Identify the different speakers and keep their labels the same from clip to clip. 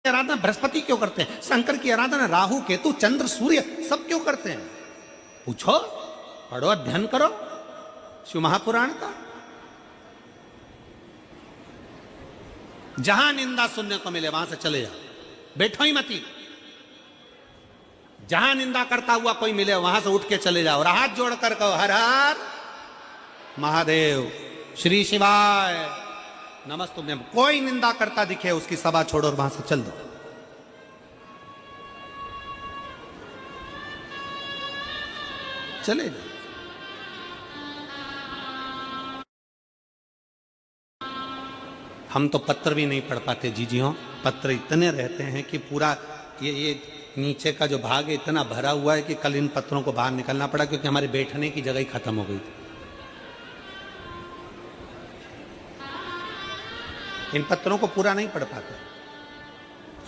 Speaker 1: आराधना बृहस्पति क्यों करते हैं? शंकर की आराधना राहु केतु चंद्र सूर्य सब क्यों करते हैं? पूछो, पढ़ो, अध्ययन करो शिव महापुराण का। जहां निंदा सुनने को मिले वहां से चले जाओ, बैठो ही मती। जहां निंदा करता हुआ कोई मिले वहां से उठ के चले जाओ और हाथ जोड़कर कहो हर हर महादेव, श्री शिवाय नमस्तुभ्यम। कोई निंदा करता दिखे उसकी सभा छोड़ो और वहां से चल दो। चले जाओ। हम तो पत्र भी नहीं पढ़ पाते जीजियों। पत्र इतने रहते हैं कि पूरा ये नीचे का जो भाग है इतना भरा हुआ है कि कल इन पत्रों को बाहर निकलना पड़ा क्योंकि हमारे बैठने की जगह ही खत्म हो गई थी। इन पत्रों को पूरा नहीं पढ़ पाते।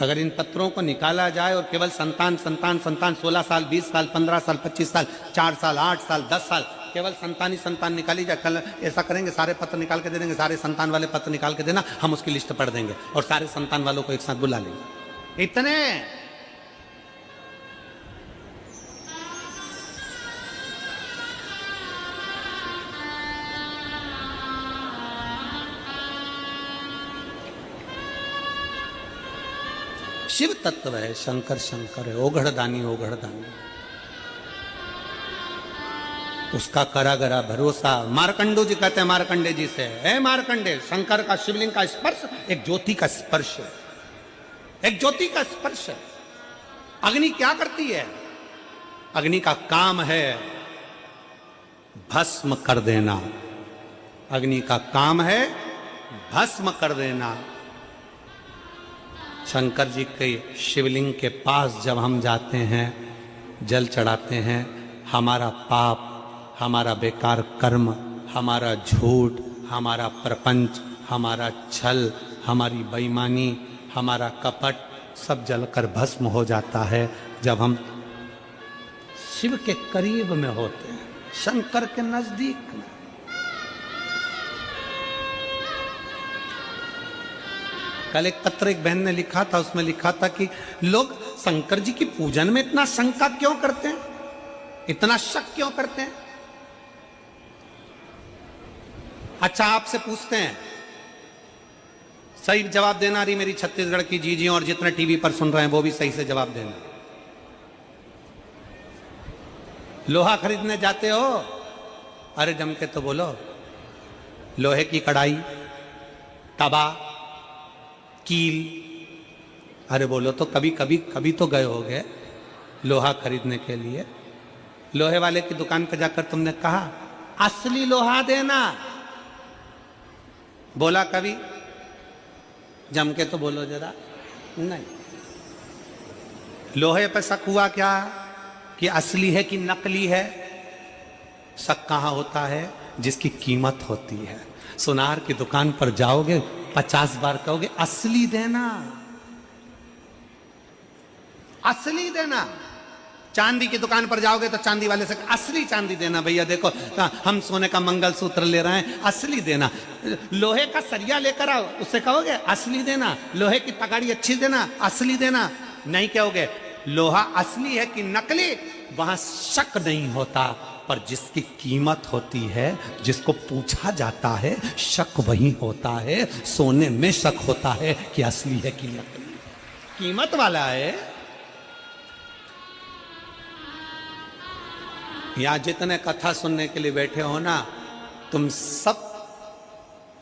Speaker 1: अगर इन पत्रों को निकाला जाए और केवल संतान संतान संतान 16 साल 20 साल 15 साल 25 साल 4 साल 8 साल 10 साल केवल संतान ही संतान निकाली जाए, कल ऐसा करेंगे सारे पत्र निकाल के दे देंगे, सारे संतान वाले पत्र निकाल के देना, हम उसकी लिस्ट पढ़ देंगे और सारे संतान वालों को एक साथ बुला लेंगे। इतने शिव तत्व है, शंकर शंकर है, ओघड़ दानी ओघड़ दानी, उसका करा गरा भरोसा। मार्कंडू जी कहते हैं मार्कंडे जी से, है मार्कंडे, शंकर का शिवलिंग का स्पर्श एक ज्योति का स्पर्श है, एक ज्योति का स्पर्श है। अग्नि क्या करती है? अग्नि का काम है भस्म कर देना। अग्नि का काम है भस्म कर देना। शंकर जी के शिवलिंग के पास जब हम जाते हैं, जल चढ़ाते हैं, हमारा पाप, हमारा बेकार कर्म, हमारा झूठ, हमारा प्रपंच, हमारा छल, हमारी बेईमानी, हमारा कपट सब जलकर भस्म हो जाता है जब हम शिव के करीब में होते हैं, शंकर के नजदीक में। कल एक पत्र एक बहन ने लिखा था, उसमें लिखा था कि लोग शंकर जी की पूजन में इतना शंका क्यों करते हैं, इतना शक क्यों करते हैं? अच्छा, आपसे पूछते हैं, सही जवाब देना रही मेरी छत्तीसगढ़ की जीजी और जितने टीवी पर सुन रहे हैं वो भी सही से जवाब देना। लोहा खरीदने जाते हो? अरे जम के तो बोलो। लोहे की कढ़ाई, तवा, कील, अरे बोलो तो कभी कभी कभी तो गए होगे लोहा खरीदने के लिए। लोहे वाले की दुकान पर जाकर तुमने कहा असली लोहा देना? बोला कभी? जम के तो बोलो जरा। नहीं। लोहे पर शक हुआ क्या कि असली है कि नकली है? शक कहां होता है? जिसकी कीमत होती है। सुनार की दुकान पर जाओगे 50 बार कहोगे असली देना, असली देना। चांदी की दुकान पर जाओगे तो चांदी वाले से असली चांदी देना, भैया देखो हम सोने का मंगलसूत्र ले रहे हैं, असली देना। लोहे का सरिया लेकर आओ, उससे कहोगे असली देना। लोहे की तगाड़ी अच्छी देना, असली देना। नहीं कहोगे। लोहा असली है कि नकली वहां शक नहीं होता, पर जिसकी कीमत होती है, जिसको पूछा जाता है, शक वही होता है। सोने में शक होता है कि असली है कि नकली। कीमत वाला है। यहां जितने कथा सुनने के लिए बैठे हो ना, तुम सब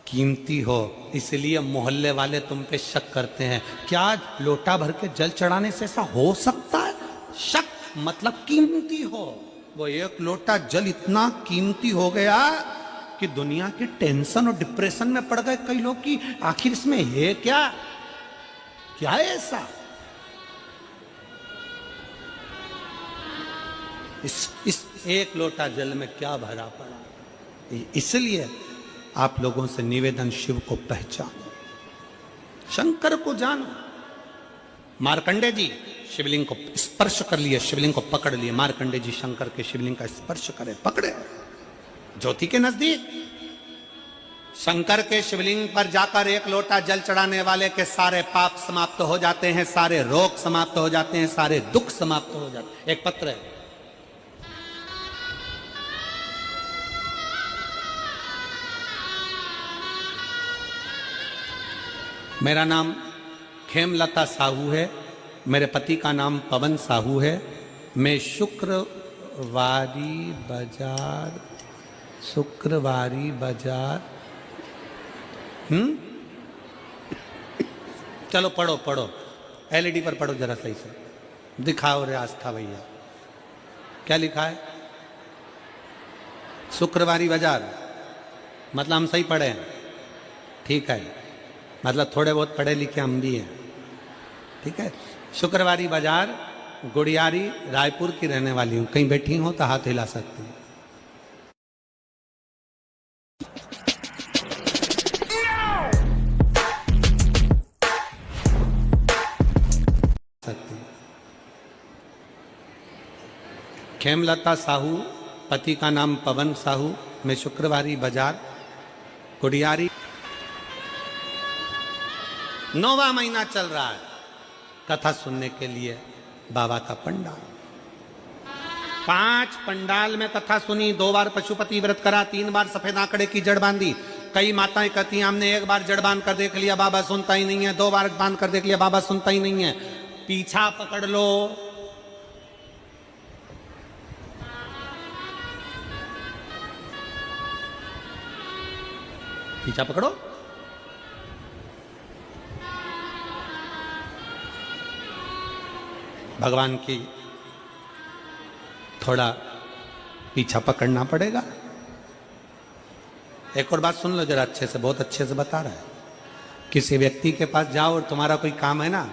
Speaker 1: कीमती हो, इसलिए मोहल्ले वाले तुम पे शक करते हैं। क्या लोटा भर के जल चढ़ाने से ऐसा हो सकता है? शक मतलब कीमती हो। वो एक लोटा जल इतना कीमती हो गया कि दुनिया की टेंशन और डिप्रेशन में पड़ गए कई लोग कि आखिर इसमें है क्या, क्या है ऐसा? इस एक लोटा जल में क्या भरा पड़ा? इसलिए आप लोगों से निवेदन, शिव को पहचानो, शंकर को जानो। मार्कंडे जी शिवलिंग को स्पर्श कर लिए, शिवलिंग को पकड़ लिए। मार्कंडे जी शंकर के शिवलिंग का स्पर्श करे, पकड़े ज्योति के नजदीक। शंकर के शिवलिंग पर जाकर एक लोटा जल चढ़ाने वाले के सारे पाप समाप्त हो जाते हैं, सारे रोग समाप्त हो जाते हैं, सारे दुख समाप्त हो जाते हैं। एक पत्र है, मेरा नाम खेमलता साहू है, मेरे पति का नाम पवन साहू है। मैं शुक्रवारी बाजार चलो पढ़ो पढ़ो, एलईडी पर पढ़ो जरा सही से, दिखाओ रे आस्था भैया, क्या लिखा है? शुक्रवारी बाजार, मतलब हम सही पढ़े हैं, ठीक है, मतलब थोड़े बहुत पढ़े लिखे हम भी हैं, ठीक है। शुक्रवारी बाजार, गुड़ियारी, रायपुर की रहने वाली हूं। कहीं बैठी हो तो हाथ हिला सकती हूँ। खेमलता साहू, पति का नाम पवन साहू, मैं शुक्रवारी बाजार, गुड़ियारी। 9वां महीना चल रहा है कथा सुनने के लिए बाबा का पंडाल। 5 पंडाल में कथा सुनी, 2 बार पशुपति व्रत करा, 3 बार सफेद आंकड़े की जड़ बांधी। कई माताएं कहती हैं हमने 1 बार जड़ बांध कर देख लिया, बाबा सुनता ही नहीं है, 2 बार बांध कर देख लिया, बाबा सुनता ही नहीं है। पीछा पकड़ लो, पीछा पकड़ो, भगवान की थोड़ा पीछा पकड़ना पड़ेगा। एक और बात सुन लो जरा अच्छे से, बहुत अच्छे से बता रहा है। किसी व्यक्ति के पास जाओ और तुम्हारा कोई काम है ना,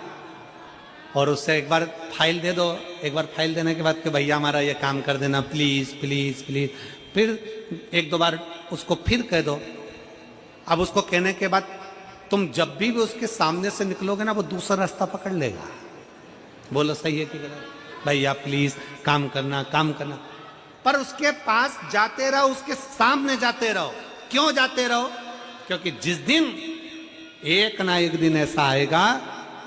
Speaker 1: और उससे एक बार फाइल दे दो, एक बार फाइल देने के बाद कि भैया हमारा ये काम कर देना प्लीज प्लीज प्लीज, फिर 1-2 बार उसको फिर कह दो। अब उसको कहने के बाद तुम जब भी उसके सामने से निकलोगे ना, वो दूसरा रास्ता पकड़ लेगा। बोलो सही है कि गलत? भैया प्लीज काम करना, काम करना, पर उसके पास जाते रहो, उसके सामने जाते रहो। क्यों जाते रहो? क्योंकि जिस दिन एक ना एक दिन ऐसा आएगा,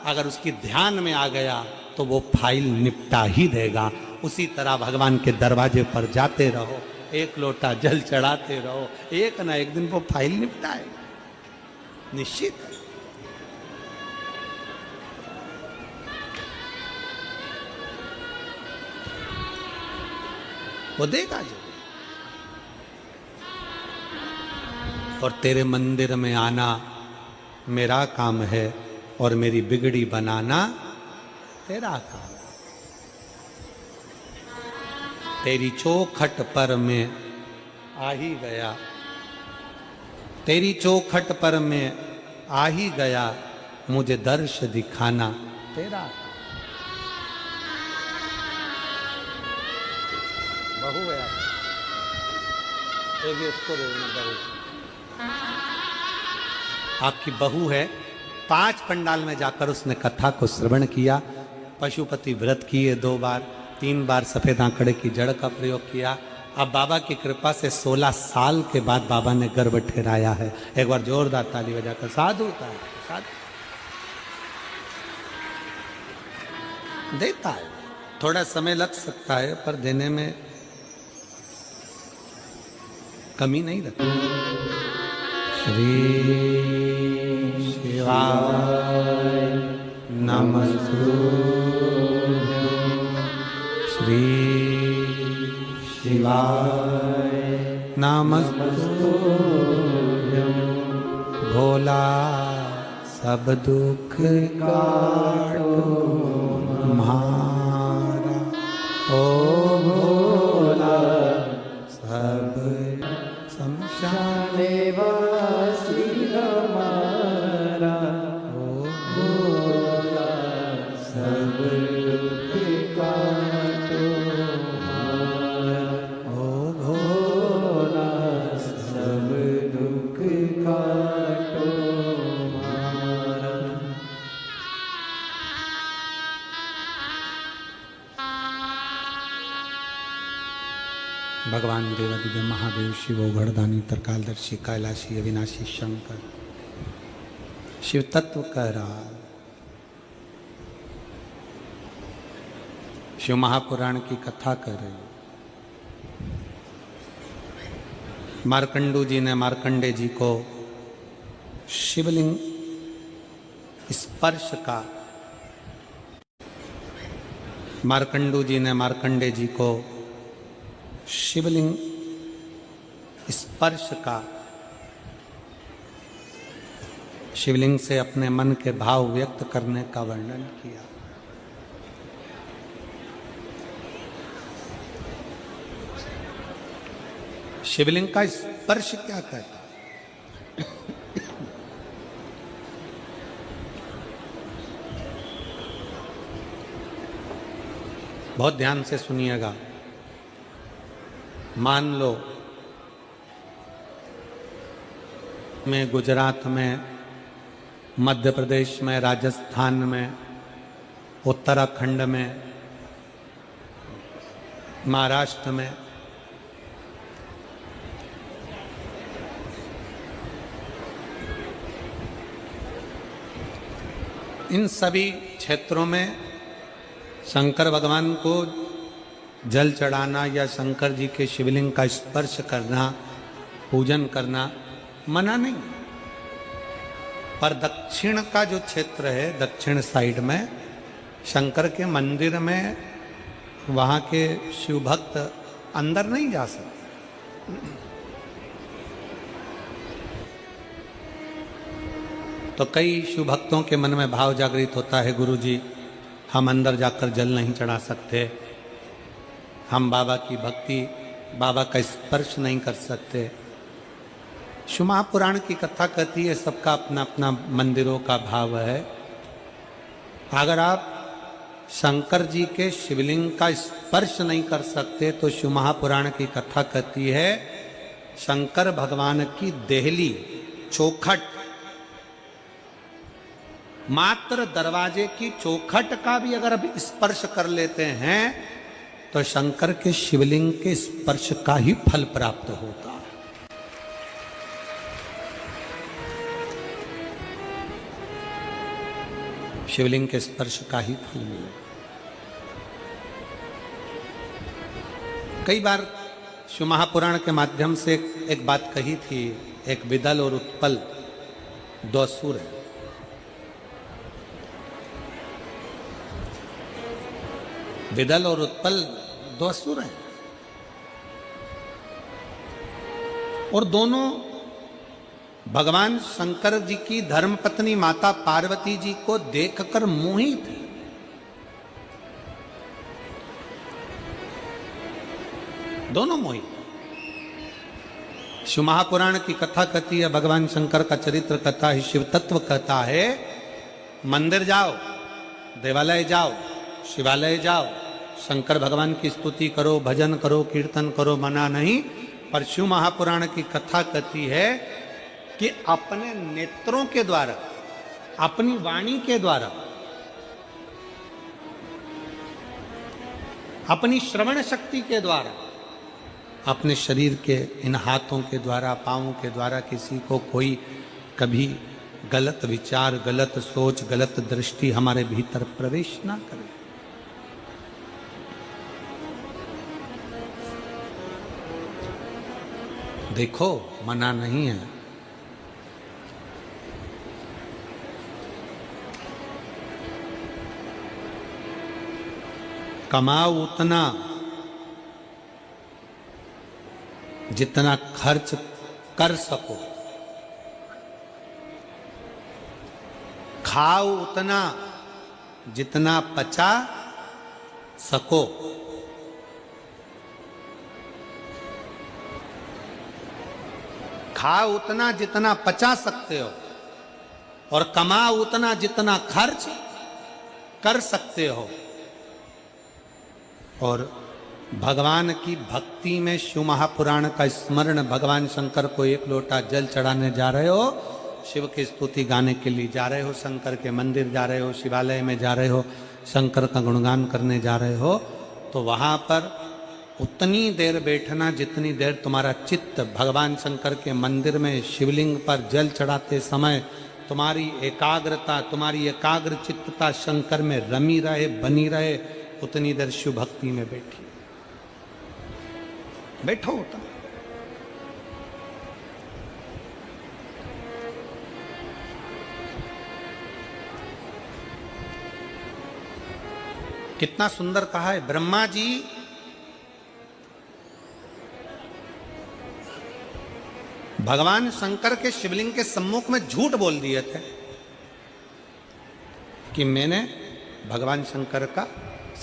Speaker 1: अगर उसकी ध्यान में आ गया तो वो फाइल निपटा ही देगा। उसी तरह भगवान के दरवाजे पर जाते रहो, एक लोटा जल चढ़ाते रहो, एक ना एक दिन वो फाइल निपटाएगा, निश्चित है। वो देगा जो। और तेरे मंदिर में आना मेरा काम है, और मेरी बिगड़ी बनाना तेरा काम है। तेरी चौखट पर मैं आ ही गया, तेरी चौखट पर मैं आ ही गया, मुझे दर्श दिखाना तेरा। बहू है एक उसको बहू, आपकी बहू है। 5 पंडाल में जाकर उसने कथा को श्रवण किया, पशुपति व्रत किए 2 बार, 3 बार सफेद आंकड़े की जड़ का प्रयोग किया। अब बाबा की कृपा से 16 साल के बाद बाबा ने गर्भ ठहराया है। एक बार जोरदार ताली बजाकर साधु साधु। देता है, थोड़ा समय लग सकता है, पर देने में कमी नहीं रखती। श्री शिवाय नमस्तुभ्यं, श्री शिवाय नमस्तुभ्यं। भोला सब दुख काटो हमारा, ओ भोला सब शमशाने वासी हमारा, ओ भोला सब दुख काटो हमारा, ओ भोला सब दुख काटो हमारा। भगवान देवादिदेव महादेव शिव घड़दानी तरकालदर्शी कैलाशी अविनाशी शंकर शिव तत्व कह रहा। शिव महापुराण की कथा कर रही। मार्कंडू जी ने मार्कंडे जी को शिवलिंग स्पर्श का, मार्कंडू जी ने मार्कंडे जी को शिवलिंग स्पर्श का, शिवलिंग से अपने मन के भाव व्यक्त करने का वर्णन किया। शिवलिंग का स्पर्श क्या कहता? बहुत ध्यान से सुनिएगा। मान लो में गुजरात में, मध्य प्रदेश में, राजस्थान में, उत्तराखंड में, महाराष्ट्र में इन सभी क्षेत्रों में शंकर भगवान को जल चढ़ाना या शंकर जी के शिवलिंग का स्पर्श करना, पूजन करना मना नहीं। पर दक्षिण का जो क्षेत्र है, दक्षिण साइड में शंकर के मंदिर में, वहाँ के शिव भक्त अंदर नहीं जा सकते। तो कई शिव भक्तों के मन में भाव जागृत होता है, गुरु जी हम अंदर जाकर जल नहीं चढ़ा सकते, हम बाबा की भक्ति, बाबा का स्पर्श नहीं कर सकते। शिव महापुराण की कथा कहती है सबका अपना अपना मंदिरों का भाव है। अगर आप शंकर जी के शिवलिंग का स्पर्श नहीं कर सकते तो शिव महापुराण की कथा कहती है शंकर भगवान की देहली, चौखट, मात्र दरवाजे की चौखट का भी अगर आप स्पर्श कर लेते हैं तो शंकर के शिवलिंग के स्पर्श का ही फल प्राप्त होता है। शिवलिंग के स्पर्श का ही फल मिले। कई बार शिव महापुराण के माध्यम से एक बात कही थी। एक विदल और उत्पल दो असुर है। विदल और उत्पल दो असुर हैं और दोनों भगवान शंकर जी की धर्मपत्नी माता पार्वती जी को देखकर मोहित थे। दोनों मोहित। शिव महापुराण की कथा कहती है, भगवान शंकर का चरित्र कहता है, शिव तत्व कहता है, मंदिर जाओ, देवालय जाओ, शिवालय जाओ, शंकर भगवान की स्तुति करो, भजन करो, कीर्तन करो, मना नहीं। पर शिव महापुराण की कथा कहती है कि अपने नेत्रों के द्वारा, अपनी वाणी के द्वारा, अपनी श्रवण शक्ति के द्वारा, अपने शरीर के इन हाथों के द्वारा, पांवों के द्वारा किसी को कोई कभी गलत विचार, गलत सोच, गलत दृष्टि हमारे भीतर प्रवेश ना करे। देखो, मना नहीं है। कमाओ उतना जितना खर्च कर सको, खाओ उतना जितना पचा सको, खाओ उतना जितना पचा सकते हो और कमाओ उतना जितना खर्च कर सकते हो। और भगवान की भक्ति में शिव महापुराण का स्मरण, भगवान शंकर को एक लोटा जल चढ़ाने जा रहे हो, शिव की स्तुति गाने के लिए जा रहे हो, शंकर के मंदिर जा रहे हो, शिवालय में जा रहे हो, शंकर का गुणगान करने जा रहे हो, तो वहां पर उतनी देर बैठना जितनी देर तुम्हारा चित्त भगवान शंकर के मंदिर में शिवलिंग पर जल चढ़ाते समय तुम्हारी एकाग्रता, तुम्हारी एकाग्र चित्तता शंकर में रमी रहे, बनी रहे, उतनी देर शिव भक्ति में बैठी बैठो उतना। कितना सुंदर कहा है ब्रह्मा जी। भगवान शंकर के शिवलिंग के सम्मुख में झूठ बोल दिए थे कि मैंने भगवान शंकर का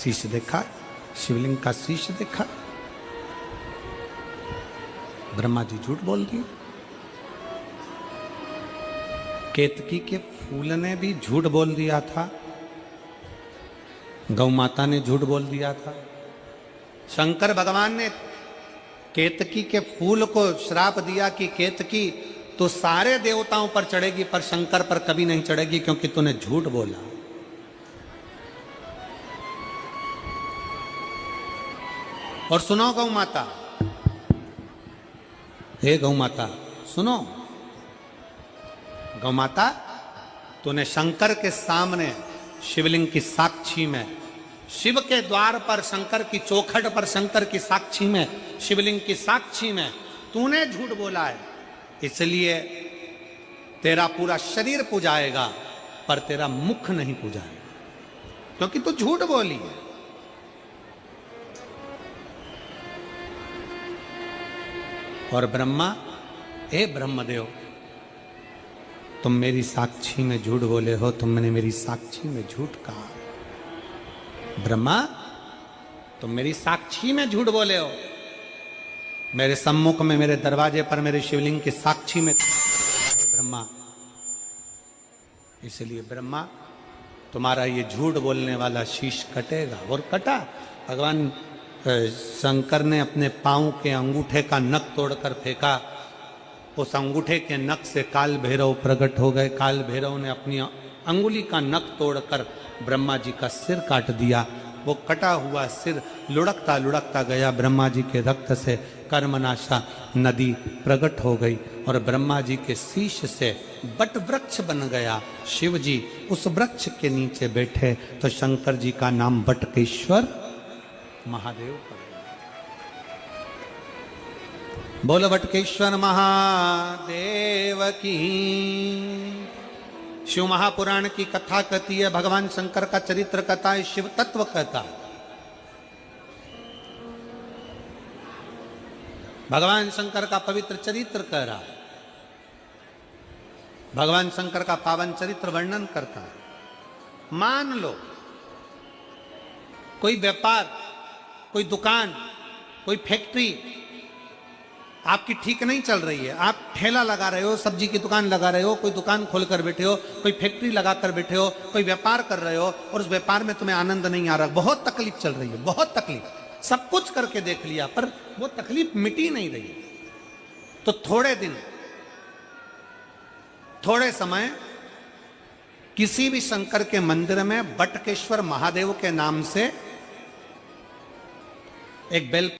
Speaker 1: शीश देखा, शिवलिंग का शीश देखा। ब्रह्मा जी झूठ बोल दिए। केतकी के फूल ने भी झूठ बोल दिया था, गौ माता ने झूठ बोल दिया था। शंकर भगवान ने केतकी के फूल को श्राप दिया कि केतकी तो सारे देवताओं पर चढ़ेगी पर शंकर पर कभी नहीं चढ़ेगी क्योंकि तूने झूठ बोला। और सुनो गौ माता, हे गौ माता सुनो, गौ माता तूने शंकर के सामने शिवलिंग की साक्षी में, शिव के द्वार पर शंकर की चौखट पर शंकर की साक्षी में, शिवलिंग की साक्षी में तूने झूठ बोला है, इसलिए तेरा पूरा शरीर पूजाएगा पर तेरा मुख नहीं पूजाएगा क्योंकि तू झूठ बोली है। और ब्रह्मा, हे ब्रह्मदेव तुम मेरी साक्षी में झूठ बोले हो, तुमने मेरी साक्षी में झूठ कहा। ब्रह्मा तुम मेरी साक्षी में झूठ बोले हो, मेरे सम्मुख में, मेरे दरवाजे पर, मेरे शिवलिंग की साक्षी में ब्रह्मा। इसलिए ब्रह्मा तुम्हारा ये झूठ बोलने वाला शीश कटेगा। और कटा। भगवान शंकर ने अपने पांव के अंगूठे का नख तोड़कर फेंका, उस अंगूठे के नख से काल भैरव प्रकट हो गए। काल भैरव ने अपनी अंगुली का नख तोड़कर ब्रह्मा जी का सिर काट दिया। वो कटा हुआ सिर लुढ़कता लुढ़कता गया, ब्रह्मा जी के रक्त से कर्मनाशा नदी प्रकट हो गई और ब्रह्मा जी के शीश से बट वृक्ष बन गया। शिव जी उस वृक्ष के नीचे बैठे तो शंकर जी का नाम बटकेश्वर महादेव पड़ गया। बोलो बटकेश्वर महादेव की। शिव महापुराण की कथा कहती है, भगवान शंकर का चरित्र कथा है, शिव तत्व कथा। भगवान शंकर का पवित्र चरित्र कह रहा है, भगवान शंकर का पावन चरित्र वर्णन करता है। मान लो कोई व्यापार, कोई दुकान, कोई फैक्ट्री आपकी ठीक नहीं चल रही है, आप ठेला लगा रहे हो, सब्जी की दुकान लगा रहे हो, कोई दुकान खोलकर बैठे हो, कोई फैक्ट्री लगाकर बैठे हो, कोई व्यापार कर रहे हो और उस व्यापार में तुम्हें आनंद नहीं आ रहा, बहुत तकलीफ चल रही है, बहुत तकलीफ, सब कुछ करके देख लिया पर वो तकलीफ मिटी नहीं रही। तो थोड़े दिन, थोड़े समय किसी भी शंकर के मंदिर में बटकेश्वर महादेव के नाम से एक बेल